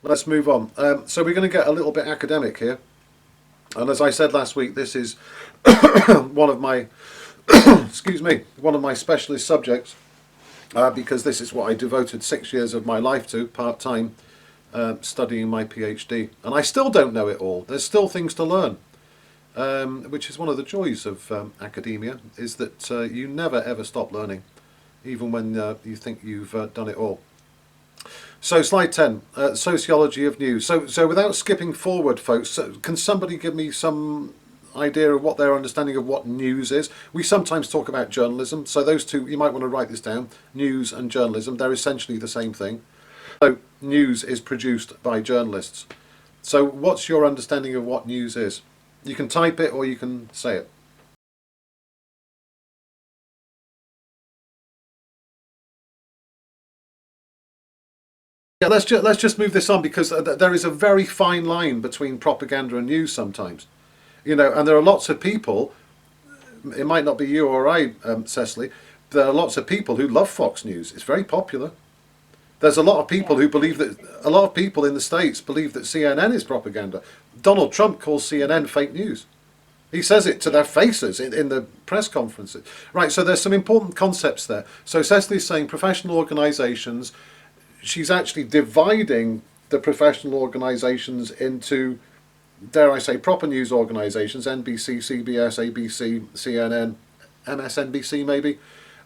let's move on. So we're going to get a little bit academic here. And as I said last week, this is one of my, excuse me, one of my specialist subjects, because this is what I devoted 6 years of my life to, part-time, studying my PhD. And I still don't know it all. There's still things to learn, which is one of the joys of academia, is that you never ever stop learning, even when you think you've done it all. So slide 10, sociology of news. So without skipping forward, folks, can somebody give me some idea of what their understanding of what news is? We sometimes talk about journalism, so those two, you might want to write this down, news and journalism, they're essentially the same thing. So news is produced by journalists. So what's your understanding of what news is? You can type it or you can say it. Yeah, let's just move this on, because there is a very fine line between propaganda and news sometimes. And there are lots of people, it might not be you or I, Cecily, there are lots of people who love Fox News. It's very popular. There's a lot of people who believe that, a lot of people in the States believe that CNN is propaganda. Donald Trump calls CNN fake news. He says it to their faces in the press conferences. Right, so there's some important concepts there. So Cecily's saying professional organisations, she's actually dividing the professional organisations into, dare I say, proper news organisations, NBC, CBS, ABC, CNN, MSNBC maybe,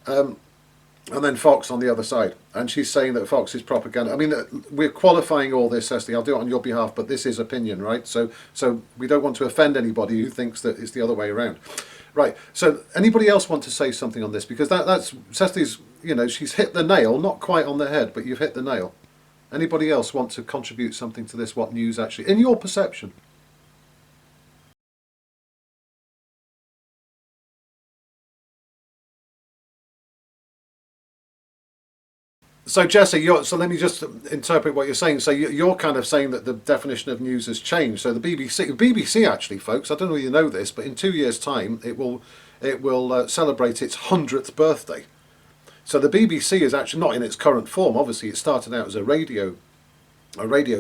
and then Fox on the other side. And she's saying that Fox is propaganda. I mean, we're qualifying all this, Cecily. I'll do it on your behalf, but this is opinion, right? So we don't want to offend anybody who thinks that it's the other way around. Right, so anybody else want to say something on this? Because that's Cecily's, she's hit the nail, not quite on the head, but you've hit the nail. Anybody else want to contribute something to this, what news actually, in your perception? So Jesse, so let me just interpret what you're saying. So you're kind of saying that the definition of news has changed. So the BBC actually, folks, I don't know if you know this, but in 2 years' time it will celebrate its 100th birthday. So the BBC is actually not in its current form. Obviously, it started out as a radio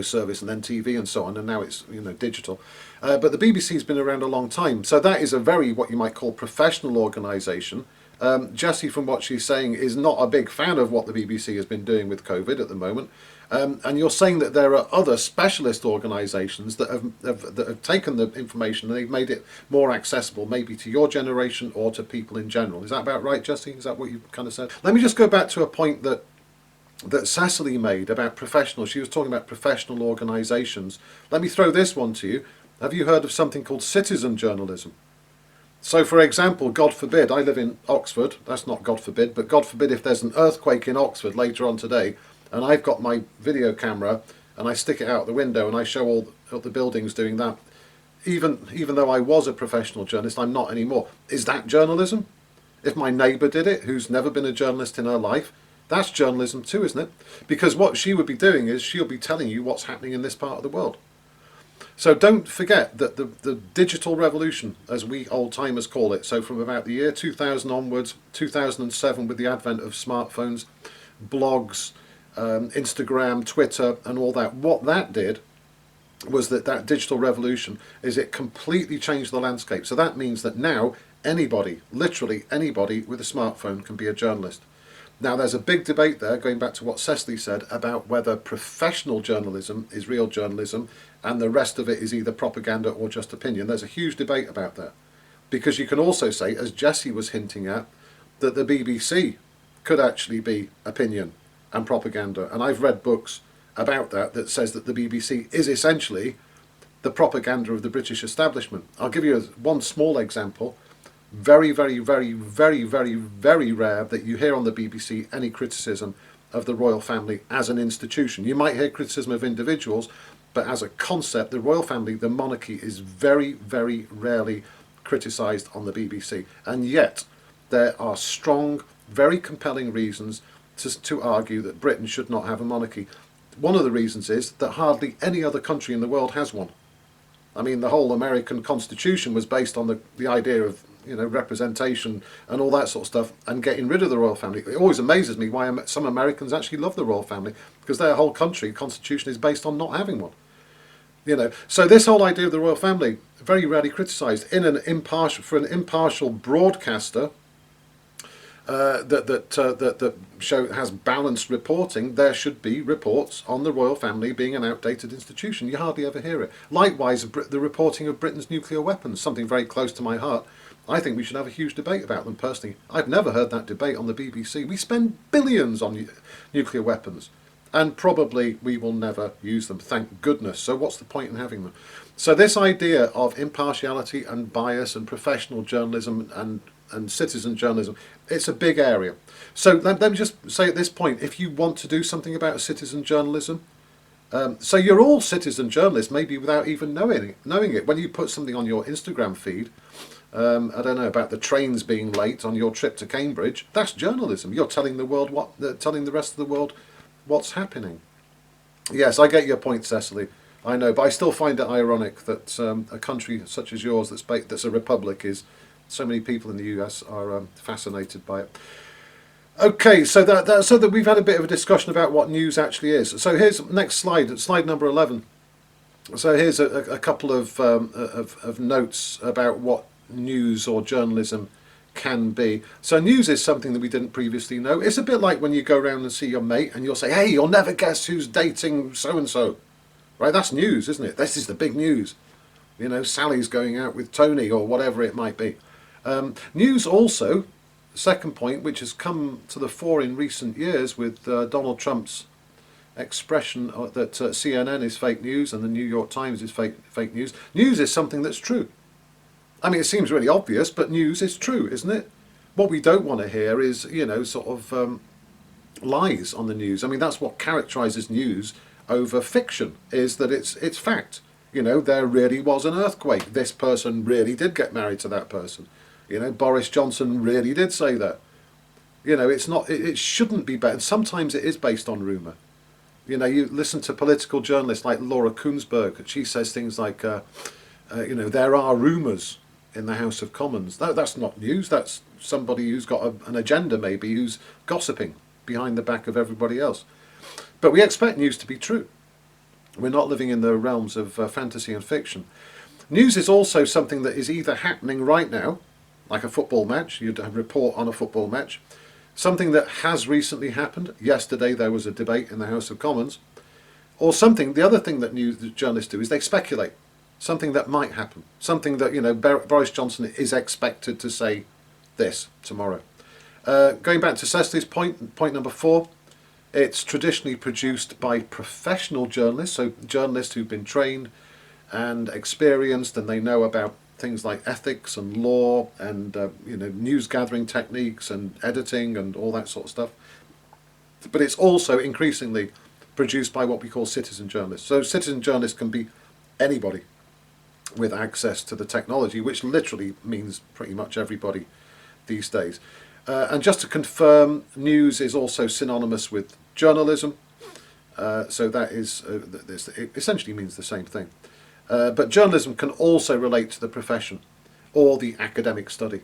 service, and then TV and so on, and now it's digital. But the BBC has been around a long time, so that is a very, what you might call, professional organisation. Jessie, from what she's saying, is not a big fan of what the BBC has been doing with COVID at the moment. And you're saying that there are other specialist organisations that have taken the information and they've made it more accessible, maybe to your generation or to people in general. Is that about right, Jessie? Is that what you kind of said? Let me just go back to a point that Cecily made about professional. She was talking about professional organisations. Let me throw this one to you. Have you heard of something called citizen journalism? So, for example, God forbid, I live in Oxford, that's not God forbid, but God forbid if there's an earthquake in Oxford later on today, and I've got my video camera, and I stick it out the window, and I show all the buildings doing that, even though I was a professional journalist, I'm not anymore. Is that journalism? If my neighbour did it, who's never been a journalist in her life, that's journalism too, isn't it? Because what she would be doing is she'll be telling you what's happening in this part of the world. So don't forget that the digital revolution, as we old-timers call it, so from about the year 2000 onwards, 2007 with the advent of smartphones, blogs, Instagram, Twitter and all that, what that did was that digital revolution is it completely changed the landscape. So that means that now anybody, literally anybody with a smartphone can be a journalist. Now there's a big debate there, going back to what Cecily said, about whether professional journalism is real journalism and the rest of it is either propaganda or just opinion. There's a huge debate about that. Because you can also say, as Jessie was hinting at, that the BBC could actually be opinion and propaganda. And I've read books about that says that the BBC is essentially the propaganda of the British establishment. I'll give you one small example. Very, very, very, very, very, very rare that you hear on the BBC any criticism of the royal family as an institution. You might hear criticism of individuals, but as a concept, the royal family, the monarchy, is very, very rarely criticised on the BBC. And yet, there are strong, very compelling reasons to argue that Britain should not have a monarchy. One of the reasons is that hardly any other country in the world has one. I mean, the whole American Constitution was based on the idea of representation and all that sort of stuff, and getting rid of the royal family. It always amazes me why some Americans actually love the royal family, because their whole country constitution is based on not having one. So this whole idea of the royal family, very rarely criticised in an impartial broadcaster that show has balanced reporting. There should be reports on the royal family being an outdated institution. You hardly ever hear it. Likewise, the reporting of Britain's nuclear weapons, something very close to my heart. I think we should have a huge debate about them personally. I've never heard that debate on the BBC. We spend billions on nuclear weapons, and probably we will never use them, thank goodness. So what's the point in having them? So this idea of impartiality and bias and professional journalism and citizen journalism, it's a big area. So let me just say at this point, if you want to do something about citizen journalism, so you're all citizen journalists, maybe without even knowing it. When you put something on your Instagram feed, I don't know, about the trains being late on your trip to Cambridge, that's journalism. You're telling the world telling the rest of the world what's happening. Yes, I get your point, Cecily. I know, but I still find it ironic that a country such as yours, that's a republic, is so many people in the US are fascinated by it. Okay, so that we've had a bit of a discussion about what news actually is. So here's next slide number 11. So here's a couple of notes about what news or journalism can be. So news is something that we didn't previously know. It's a bit like when you go around and see your mate and you'll say, hey, you'll never guess who's dating so-and-so. Right, that's news, isn't it? This is the big news. Sally's going out with Tony, or whatever it might be. News also, second point, which has come to the fore in recent years with Donald Trump's expression that CNN is fake news and the New York Times is fake news. News is something that's true. I mean, it seems really obvious, but news is true, isn't it? What we don't want to hear is, lies on the news. I mean, that's what characterises news over fiction, is that it's fact. There really was an earthquake. This person really did get married to that person. Boris Johnson really did say that. It's not. It shouldn't be based. And sometimes it is based on rumour. You listen to political journalists like Laura Kuenssberg, and she says things like, there are rumours in the House of Commons. That's not news. That's somebody who's got an agenda, maybe, who's gossiping behind the back of everybody else. But we expect news to be true. We're not living in the realms of fantasy and fiction. News is also something that is either happening right now, like a football match. You'd report on a football match. Something that has recently happened. Yesterday there was a debate in the House of Commons. Or something, the other thing that news journalists do is they speculate. Something that might happen. Something that, Boris Johnson is expected to say this tomorrow. Going back to Cecily's point number 4, it's traditionally produced by professional journalists, so journalists who've been trained and experienced, and they know about things like ethics and law and news gathering techniques and editing and all that sort of stuff. But it's also increasingly produced by what we call citizen journalists. So citizen journalists can be anybody with access to the technology, which literally means pretty much everybody these days. And just to confirm, news is also synonymous with journalism. So that is, it essentially means the same thing. But journalism can also relate to the profession or the academic study.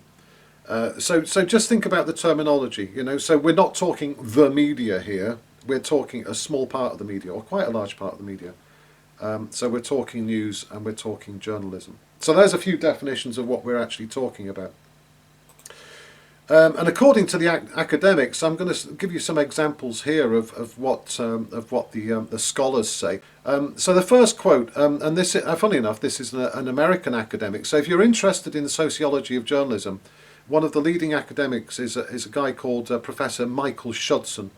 So just think about the terminology, So we're not talking the media here. We're talking a small part of the media, or quite a large part of the media. So we're talking news and we're talking journalism. So there's a few definitions of what we're actually talking about. And according to the academics, I'm going to give you some examples here of what the scholars say. So the first quote, and this, funny enough, this is an American academic. So if you're interested in the sociology of journalism, one of the leading academics is a guy called Professor Michael Schudson,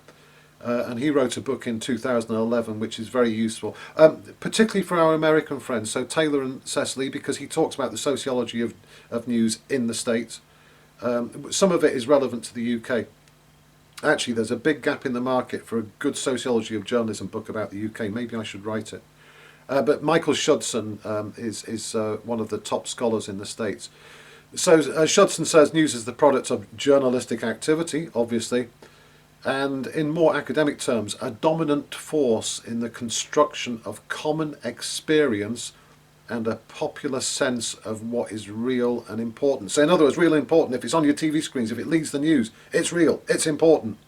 and he wrote a book in 2011 which is very useful, particularly for our American friends. So Taylor and Cecily, because he talks about the sociology of news in the States. Some of it is relevant to the UK. Actually, there's a big gap in the market for a good sociology of journalism book about the UK. Maybe I should write it. But Michael Schudson is one of the top scholars in the States. So Schudson says news is the product of journalistic activity, obviously, and in more academic terms, a dominant force in the construction of common experience and a popular sense of what is real and important. So in other words, real and important, if it's on your TV screens, if it leads the news, it's real, it's important.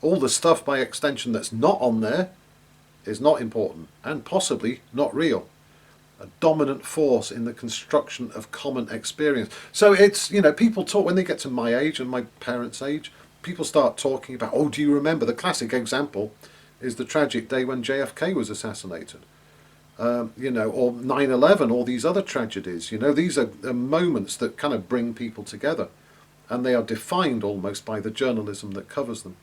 All the stuff by extension that's not on there is not important and possibly not real. A dominant force in the construction of common experience. So it's, people talk, when they get to my age and my parents' age, people start talking about, oh, do you remember? The classic example is the tragic day when JFK was assassinated. Or 9/11, all these other tragedies. These are moments that kind of bring people together, and they are defined almost by the journalism that covers them.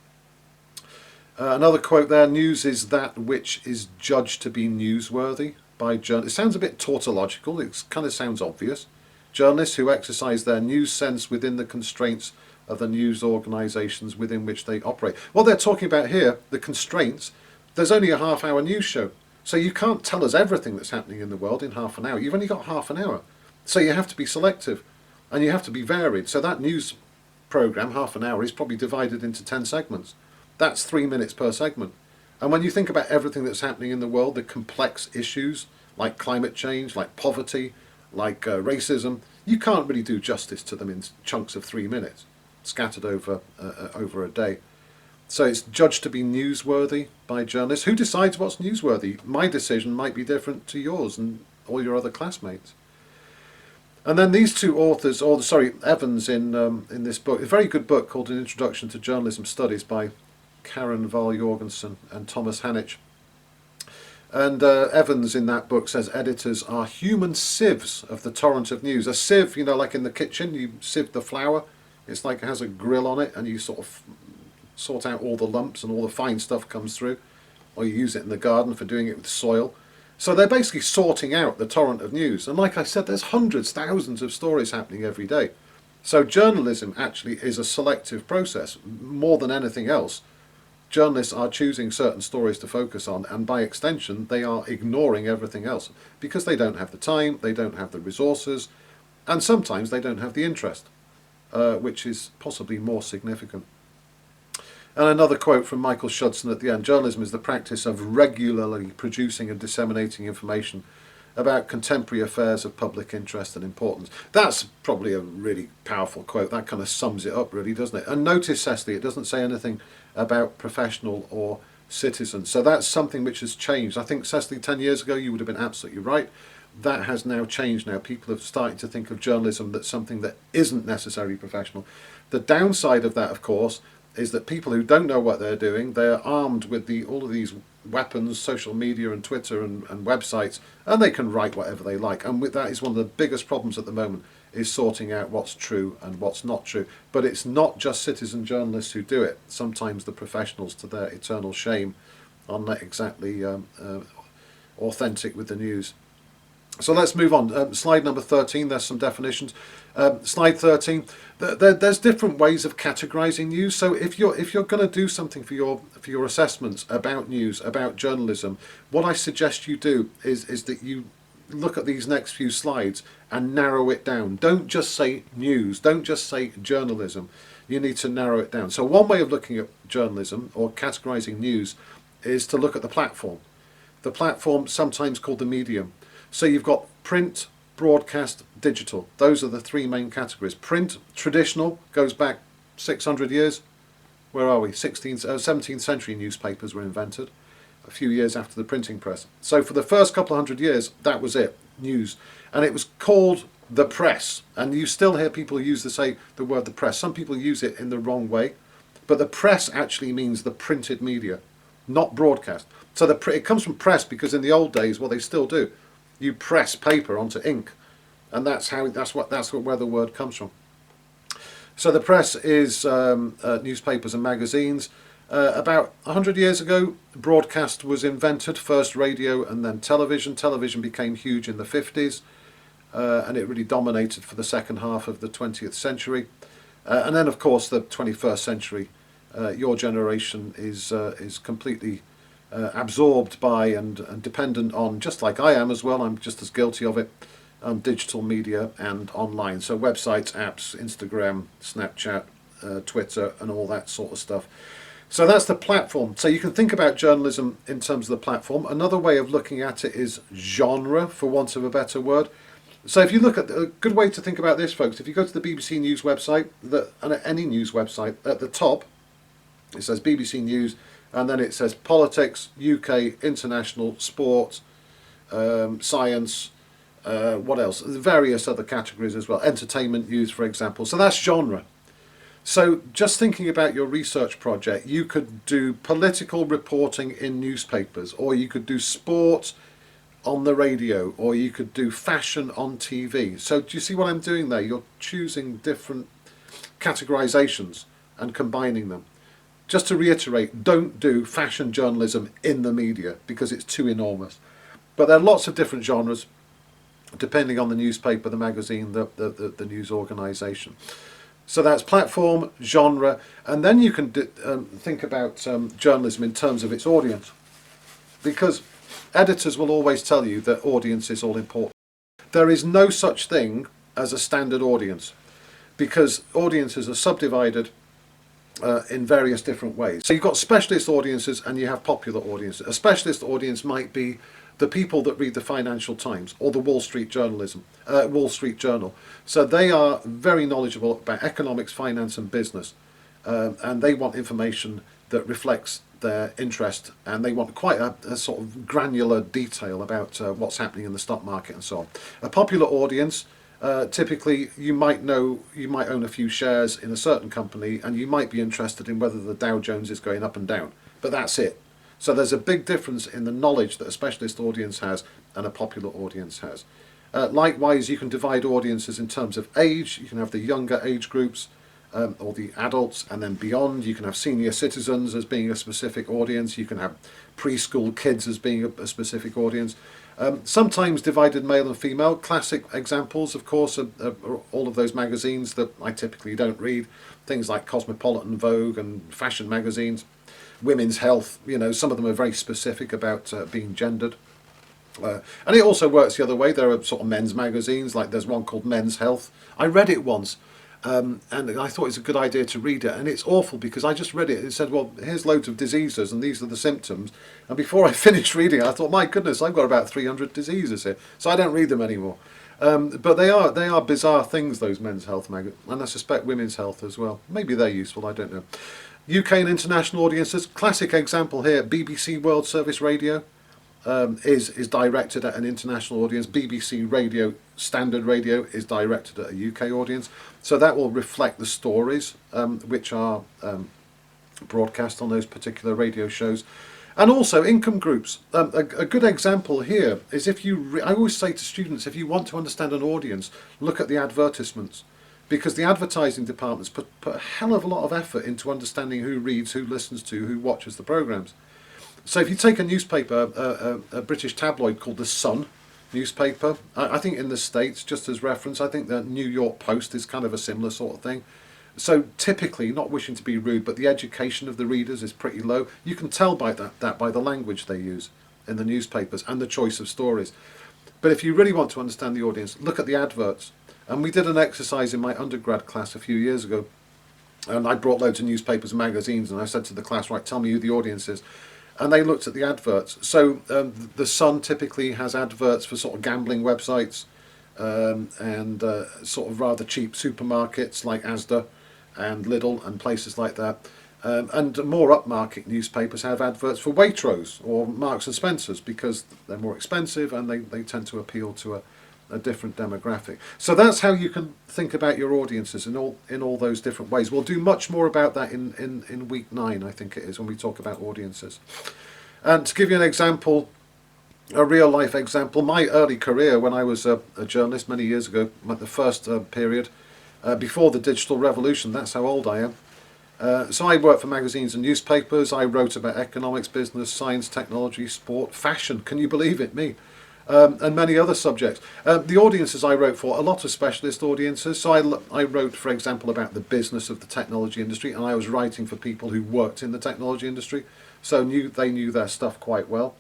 Another quote there, news is that which is judged to be newsworthy by journalists. It sounds a bit tautological, it kind of sounds obvious. Journalists who exercise their news sense within the constraints of the news organisations within which they operate. What they're talking about here, the constraints, there's only a half-hour news show. So you can't tell us everything that's happening in the world in half an hour. You've only got half an hour. So you have to be selective and you have to be varied. So that news programme, half an hour, is probably divided into 10 segments. That's 3 minutes per segment. And when you think about everything that's happening in the world, the complex issues like climate change, like poverty, like racism, you can't really do justice to them in chunks of 3 minutes, scattered over a day. So it's judged to be newsworthy by journalists. Who decides what's newsworthy? My decision might be different to yours and all your other classmates. And then these two authors, Evans in this book, a very good book called An Introduction to Journalism Studies by Karen Val-Jorgensen and Thomas Hanich. And Evans in that book says editors are human sieves of the torrent of news. A sieve, like in the kitchen, you sieve the flour. It's like it has a grill on it and you sort of sort out all the lumps and all the fine stuff comes through, or you use it in the garden for doing it with soil. So they're basically sorting out the torrent of news. And like I said, there's hundreds, thousands of stories happening every day. So journalism actually is a selective process. More than anything else, journalists are choosing certain stories to focus on, and by extension, they are ignoring everything else because they don't have the time, they don't have the resources, and sometimes they don't have the interest, which is possibly more significant. And another quote from Michael Shudson at the end, journalism is the practice of regularly producing and disseminating information about contemporary affairs of public interest and importance. That's probably a really powerful quote. That kind of sums it up really, doesn't it? And notice, Cecily, it doesn't say anything about professional or citizen. So that's something which has changed. I think, Cecily, 10 years ago you would have been absolutely right. That has now changed now. People have started to think of journalism that's something that isn't necessarily professional. The downside of that, of course, is that people who don't know what they're doing, they're armed with all of these weapons, social media and Twitter and websites, and they can write whatever they like. And that is one of the biggest problems at the moment, is sorting out what's true and what's not true. But it's not just citizen journalists who do it. Sometimes the professionals, to their eternal shame, are not exactly authentic with the news. So let's move on. Slide number 13, there's some definitions. Slide 13, there's different ways of categorizing news. So if you're going to do something for your assessments about news, about journalism, what I suggest you do is that you look at these next few slides and narrow it down. Don't just say news, don't just say journalism. You need to narrow it down. So one way of looking at journalism or categorizing news is to look at the platform. The platform, sometimes called the medium. So you've got print, broadcast, digital. Those are the three main categories. Print, traditional, goes back 600 years. Where are we? 17th century newspapers were invented, a few years after the printing press. So for the first couple of hundred years, that was it, news. And it was called the press. And you still hear people use the word the press. Some people use it in the wrong way. But the press actually means the printed media, not broadcast. So it comes from press because in the old days, well, they still do. You press paper onto ink, and that's where the word comes from. So the press is newspapers and magazines. About 100 years ago, broadcast was invented, first radio and then television. Television became huge in the 50s, and it really dominated for the second half of the 20th century. And then, of course, the 21st century, your generation is completely absorbed by and dependent on, just like I am as well, I'm just as guilty of it, digital media and online. So websites, apps, Instagram, Snapchat, Twitter and all that sort of stuff. So that's the platform. So you can think about journalism in terms of the platform. Another way of looking at it is genre, for want of a better word. So if you look at a good way to think about this, folks, if you go to the BBC News website, and any news website, at the top it says BBC News, and then it says politics, UK, international, sport, science, what else? Various other categories as well. Entertainment news, for example. So that's genre. So just thinking about your research project, you could do political reporting in newspapers, or you could do sport on the radio, or you could do fashion on TV. So do you see what I'm doing there? You're choosing different categorizations and combining them. Just to reiterate, don't do fashion journalism in the media because it's too enormous. But there are lots of different genres depending on the newspaper, the magazine, the news organisation. So that's platform, genre, and then you can think about journalism in terms of its audience. Because editors will always tell you that audience is all important. There is no such thing as a standard audience, because audiences are subdivided in various different ways. So you've got specialist audiences and you have popular audiences. A specialist audience might be the people that read the Financial Times or the Wall Street Journal. So they are very knowledgeable about economics, finance and business, and they want information that reflects their interest, and they want quite a sort of granular detail about what's happening in the stock market and so on. A popular audience, typically you might own a few shares in a certain company and you might be interested in whether the Dow Jones is going up and down, but that's it. So there's a big difference in the knowledge that a specialist audience has and a popular audience has. Likewise, you can divide audiences in terms of age. You can have the younger age groups, or the adults, and then beyond. You can have senior citizens as being a specific audience. You can have preschool kids as being a specific audience. Sometimes divided male and female. Classic examples, of course, are all of those magazines that I typically don't read. Things like Cosmopolitan, Vogue and fashion magazines. Women's Health, some of them are very specific about being gendered. And it also works the other way. There are sort of men's magazines, like there's one called Men's Health. I read it once, and I thought it was a good idea to read it, and it's awful because I just read it. It said, well, here's loads of diseases and these are the symptoms, and before I finished reading it I thought, my goodness, I've got about 300 diseases here, so I don't read them anymore. But they are bizarre things, those Men's Health magazines, and I suspect Women's Health as well. Maybe they're useful, I don't know. UK and international audiences, classic example here, BBC World Service Radio is directed at an international audience. BBC Radio, standard radio, is directed at a UK audience. So that will reflect the stories which are broadcast on those particular radio shows. And also income groups. A good example here is I always say to students, if you want to understand an audience, look at the advertisements. Because the advertising departments put a hell of a lot of effort into understanding who reads, who listens to, who watches the programmes. So if you take a newspaper, a British tabloid called The Sun newspaper, I think in the States, just as reference, I think the New York Post is kind of a similar sort of thing. So typically, not wishing to be rude, but the education of the readers is pretty low. You can tell by that by the language they use in the newspapers and the choice of stories. But if you really want to understand the audience, look at the adverts. And we did an exercise in my undergrad class a few years ago, and I brought loads of newspapers and magazines, and I said to the class, right, tell me who the audience is. And they looked at the adverts. So the Sun typically has adverts for sort of gambling websites and sort of rather cheap supermarkets like Asda and Lidl and places like that. And more upmarket newspapers have adverts for Waitrose or Marks and Spencers because they're more expensive and they tend to appeal to a different demographic. So that's how you can think about your audiences in all those different ways. We'll do much more about that in week 9, I think it is, when we talk about audiences. And to give you an example, a real life example, my early career when I was a journalist many years ago, the first period, before the digital revolution, that's how old I am. So I worked for magazines and newspapers. I wrote about economics, business, science, technology, sport, fashion, can you believe it, me? And many other subjects. The audiences I wrote for, a lot of specialist audiences. So I wrote, for example, about the business of the technology industry, and I was writing for people who worked in the technology industry, so they knew their stuff quite well.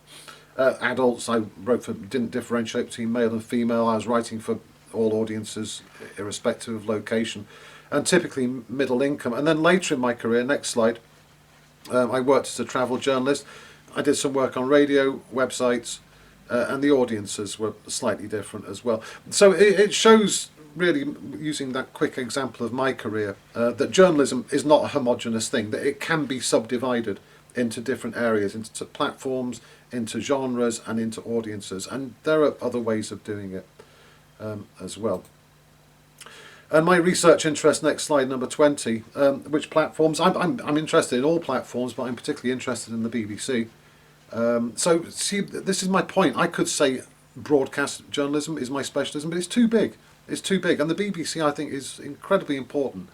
Adults, I wrote for, didn't differentiate between male and female. I was writing for all audiences, irrespective of location, and typically middle income. And then later in my career, next slide, I worked as a travel journalist. I did some work on radio, websites, and the audiences were slightly different as well. So it shows, really, using that quick example of my career, that journalism is not a homogenous thing, that it can be subdivided into different areas, into platforms, into genres, and into audiences. And there are other ways of doing it as well. And my research interest, next slide, number 20, which platforms? I'm interested in all platforms, but I'm particularly interested in the BBC. So, see, this is my point. I could say broadcast journalism is my specialism, but it's too big. It's too big. And the BBC, I think, is incredibly important.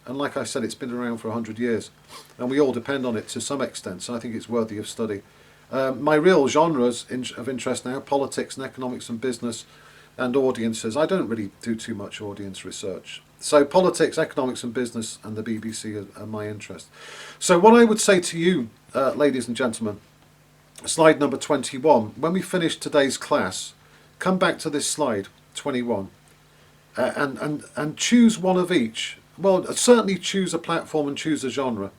And like I said, it's been around for 100 years. And we all depend on it to some extent, so I think it's worthy of study. My real genres of interest now, politics and economics and business and audiences. I don't really do too much audience research. So politics, economics and business and the BBC are my interest. So what I would say to you, ladies and gentlemen, slide number 21, when we finish today's class, come back to this slide, 21, and choose one of each. Well, certainly choose a platform and choose a genre.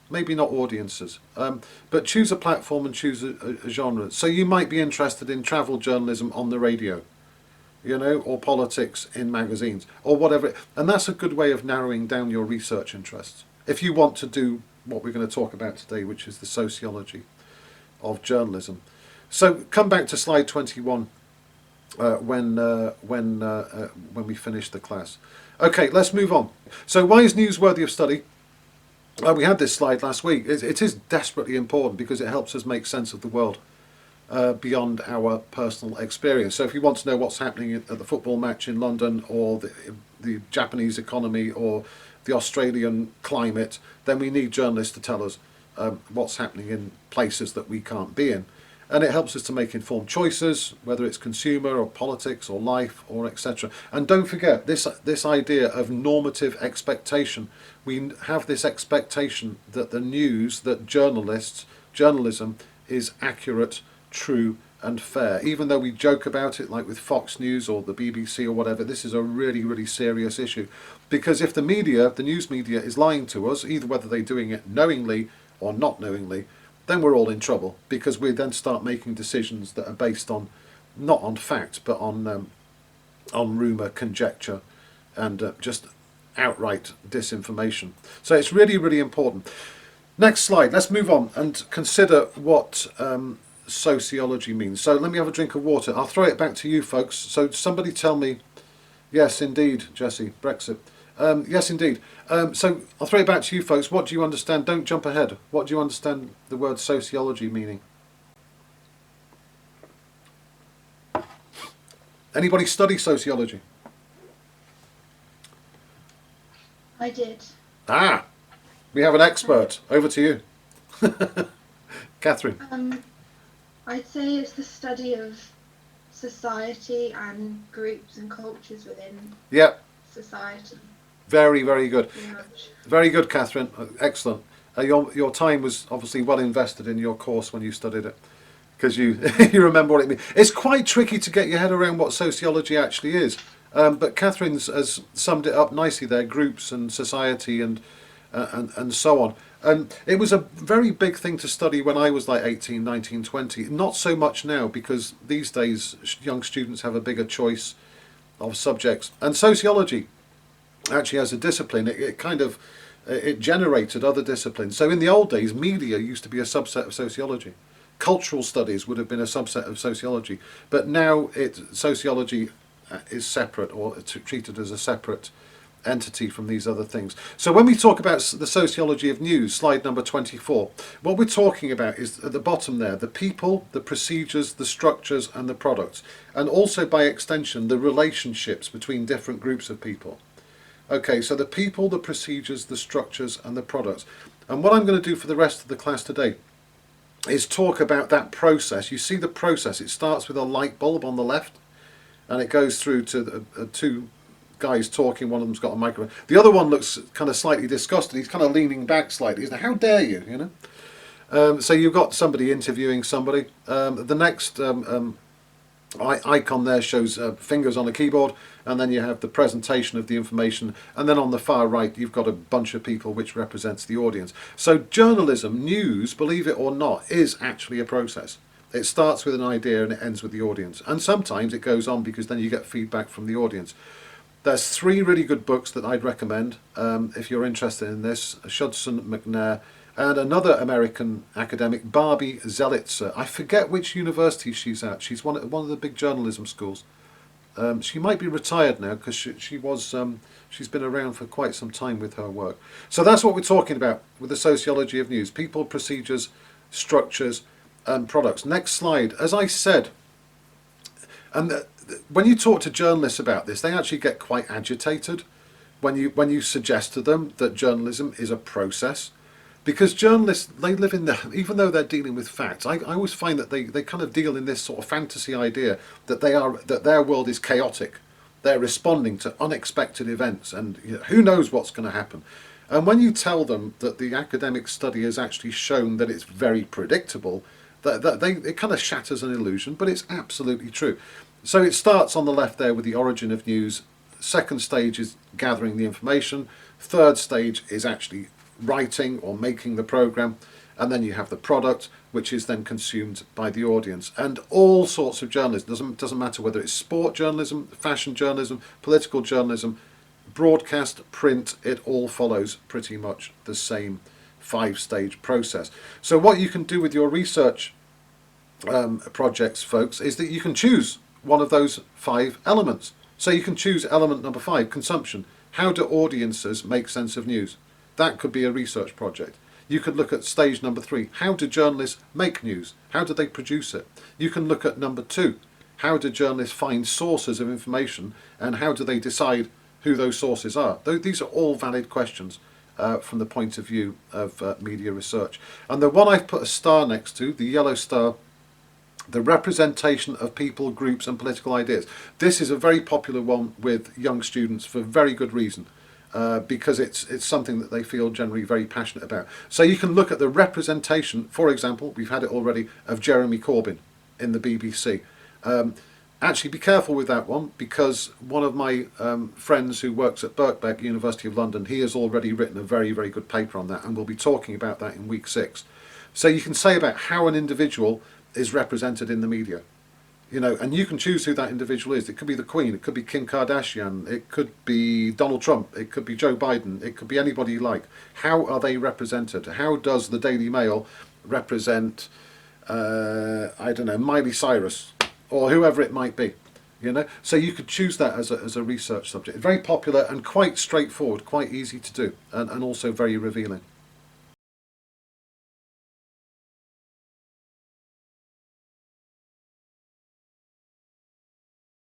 Maybe not audiences, but choose a platform and choose a genre. So you might be interested in travel journalism on the radio, you know, or politics in magazines, or whatever. And that's a good way of narrowing down your research interests. If you want to do what we're going to talk about today, which is the sociology of journalism. So come back to slide 21 when we finish the class. Okay, let's move on. So why is news worthy of study? We had this slide last week. It is desperately important because it helps us make sense of the world beyond our personal experience. So if you want to know what's happening at the football match in London, or the Japanese economy, or the Australian climate, then we need journalists to tell us what's happening in places that we can't be in. And it helps us to make informed choices, whether it's consumer or politics or life or etc. And don't forget this idea of normative expectation. We have this expectation that the news, that journalism is accurate, true and fair. Even though we joke about it, like with Fox News or the BBC or whatever, this is a really, really serious issue. Because if the media, the news media, is lying to us, either whether they're doing it knowingly or not knowingly, then we're all in trouble, because we then start making decisions that are based on, not on fact, but on rumour, conjecture, and just outright disinformation. So it's really, really important. Next slide. Let's move on and consider what sociology means. So let me have a drink of water. I'll throw it back to you, folks. So somebody tell me, yes, indeed, Jesse, Brexit. Yes, indeed. So I'll throw it back to you, folks. What do you understand? Don't jump ahead. What do you understand the word sociology meaning? Anybody study sociology? I did. Ah, we have an expert. Over to you. Catherine. I'd say it's the study of society and groups and cultures within society. Very, very good. Very good, Catherine. Excellent. Your time was obviously well invested in your course when you studied it, because you you remember what it means. It's quite tricky to get your head around what sociology actually is. But Catherine has summed it up nicely there: groups and society and so on. And it was a very big thing to study when I was like 18, 19, 20. Not so much now, because these days young students have a bigger choice of subjects. And sociology, actually, as a discipline, it generated other disciplines. So in the old days, media used to be a subset of sociology. Cultural studies would have been a subset of sociology. But now sociology is separate, or treated as a separate entity from these other things. So when we talk about the sociology of news, slide number 24, what we're talking about is at the bottom there, the people, the procedures, the structures and the products, and also by extension the relationships between different groups of people. Okay, so the people, the procedures, the structures and the products. And what I'm going to do for the rest of the class today is talk about that process. You see the process, it starts with a light bulb on the left and it goes through to the two guys talking. One of them's got a microphone. The other one looks kind of slightly disgusted. He's kind of leaning back slightly. He's like, how dare you, you know? So you've got somebody interviewing somebody. The next icon there shows fingers on a keyboard, and then you have the presentation of the information, and then on the far right you've got a bunch of people which represents the audience. So journalism, news, believe it or not, is actually a process. It starts with an idea and it ends with the audience, and sometimes it goes on because then you get feedback from the audience. There's 3 really good books that I'd recommend if you're interested in this: Judson McNair, and another American academic, Barbie Zelitzer. I forget which university she's at. She's one of the big journalism schools. She might be retired now because she's been around for quite some time with her work. So that's what we're talking about with the sociology of news: people, procedures, structures, and products. Next slide. As I said, and when you talk to journalists about this, they actually get quite agitated when you suggest to them that journalism is a process. Because journalists, they live in even though they're dealing with facts, I always find that they kind of deal in this sort of fantasy idea that that their world is chaotic. They're responding to unexpected events, and who knows what's going to happen. And when you tell them that the academic study has actually shown that it's very predictable, it kind of shatters an illusion, but it's absolutely true. So it starts on the left there with the origin of news. Second stage is gathering the information. Third stage is actually writing or making the program, and then you have the product, which is then consumed by the audience. And all sorts of journalism, doesn't matter whether it's sport journalism, fashion journalism, political journalism, broadcast, print, it all follows pretty much the same 5-stage process. So what you can do with your research projects, folks, is that you can choose one of those 5 elements. So you can choose element number 5, consumption. How do audiences make sense of news? That could be a research project. You could look at stage number 3. How do journalists make news? How do they produce it? You can look at number 2. How do journalists find sources of information, and how do they decide who those sources are? These are all valid questions from the point of view of media research. And the one I've put a star next to, the yellow star, the representation of people, groups and political ideas. This is a very popular one with young students for very good reason. Because it's something that they feel generally very passionate about. So you can look at the representation, for example, we've had it already, of Jeremy Corbyn in the BBC. Actually be careful with that one, because one of my friends who works at Birkbeck, University of London, he has already written a very, very good paper on that, and we'll be talking about that in week 6. So you can say about how an individual is represented in the media. And you can choose who that individual is. It could be the Queen, it could be Kim Kardashian, it could be Donald Trump, it could be Joe Biden, it could be anybody you like. How are they represented? How does the Daily Mail represent, I don't know, Miley Cyrus, or whoever it might be? So you could choose that as a research subject. Very popular and quite straightforward, quite easy to do, and also very revealing.